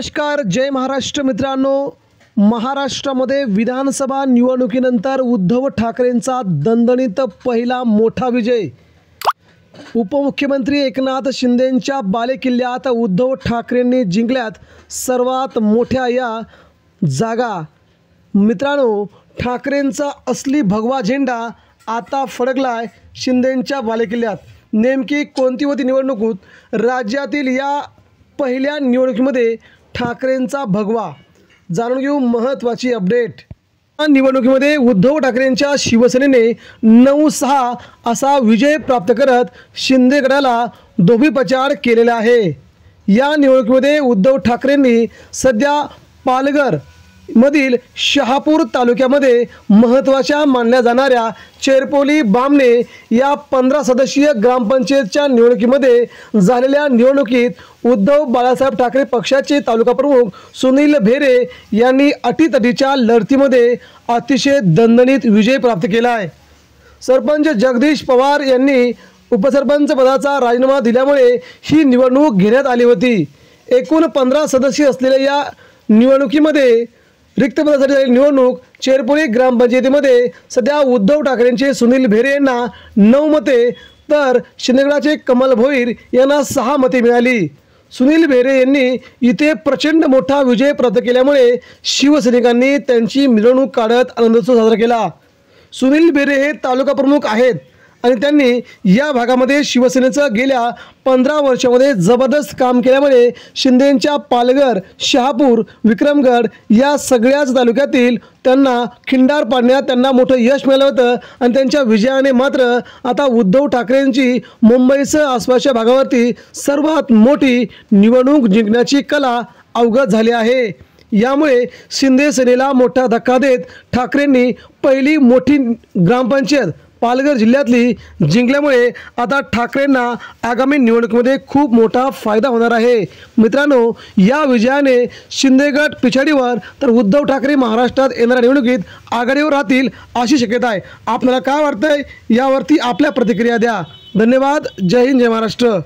नमस्कार, जय महाराष्ट्र मित्रांनो। महाराष्ट्रामध्ये विधानसभा निवडणुकीनंतर उद्धव ठाकरेंचा दणदणीत पहिला मोठा विजय। उपमुख्यमंत्री एकनाथ शिंदेंच्या बालेकिल्ल्यात उद्धव ठाकरेंनी जिंकल्यात सर्वात मोठ्या या जागा। मित्रांनो, ठाकरेंचा असली भगवा झेंडा आता फडकलाय शिंदेंच्या बालेकिल्ल्यात। नेमकी कोणती होती निवडणूक? राज्यातील या पहिल्या निवडणुकीमध्ये ठाकरेंचा भगवा जाणून घेऊ महत्त्वाची अपडेट। या निवडणुकीमध्ये उद्धव ठाकरेंच्या शिवसेनेने 9-6 असा विजय प्राप्त करत शिंदे गटाला धोबीपछाड केलेला आहे। या निवडणुकीमध्ये उद्धव ठाकरेंनी सध्या पालघर मधील शहापूर तालुक्यामध्ये महत्त्वाच्या मानल्या जाणाऱ्या चेरपोली बामणे या 15 सदस्यीय ग्रामपंचायतच्या निवडणुकीमध्ये झालेल्या निवडणुकीत उद्धव बाळासाहेब ठाकरे पक्षाचे तालुका प्रमुख सुनील भेरे यांनी अटीतटीच्या लढतीमध्ये अतिशय दणदणीत विजय प्राप्त केला आहे। सरपंच जगदीश पवार यांनी उपसरपंच पदाचा राजीनामा दिल्यामुळे ही निवडणूक घेण्यात आली होती। एकूण 15 सदस्य असलेल्या या निवडणुकीमध्ये रिक्त पदासाठी झालेली निवडणूक चेरपोली ग्रामपंचायतीमध्ये सध्या उद्धव ठाकरेंचे सुनील भेरे यांना 9 मते तर शिंदेगडाचे कमल भोईर यांना 6 मते मिळाली। सुनील भेरे यांनी इथे प्रचंड मोठा विजय प्राप्त केल्यामुळे शिवसैनिकांनी त्यांची मिरवणूक काढत आनंदोत्सव साजरा केला। सुनील भेरे हे तालुका प्रमुख आहेत आणि त्यांनी या भागामध्ये शिवसेनेचं गेल्या 15 वर्षामध्ये जबरदस्त काम केल्यामुळे शिंदेंच्या पालघर, शहापूर, विक्रमगड या सगळ्याच तालुक्यातील त्यांना खिंडार पाडण्यात त्यांना मोठं यश मिळालं होतं आणि त्यांच्या विजयाने मात्र आता उद्धव ठाकरेंची मुंबईसह आसपासच्या भागावरती सर्वात मोठी निवडणूक जिंकण्याची कला अवगत झाली आहे। यामुळे शिंदे सेनेला मोठा धक्का देत ठाकरेंनी पहिली मोठी ग्रामपंचायत पालघर जिल्ह्यातली जिंकल्यामुळे आता ठाकरेंना आगामी निवडणुकीमध्ये खूप मोठा फायदा होणार आहे। मित्रांनो, या विजयाने शिंदे गट पिछाडीवर तर उद्धव ठाकरे महाराष्ट्रात येणाऱ्या निवडणुकीत आघाडीवर राहतील अशी शक्यता आहे। आपल्याला काय वाटतंय यावरती आपल्या प्रतिक्रिया द्या। धन्यवाद। जय हिंद, जय महाराष्ट्र।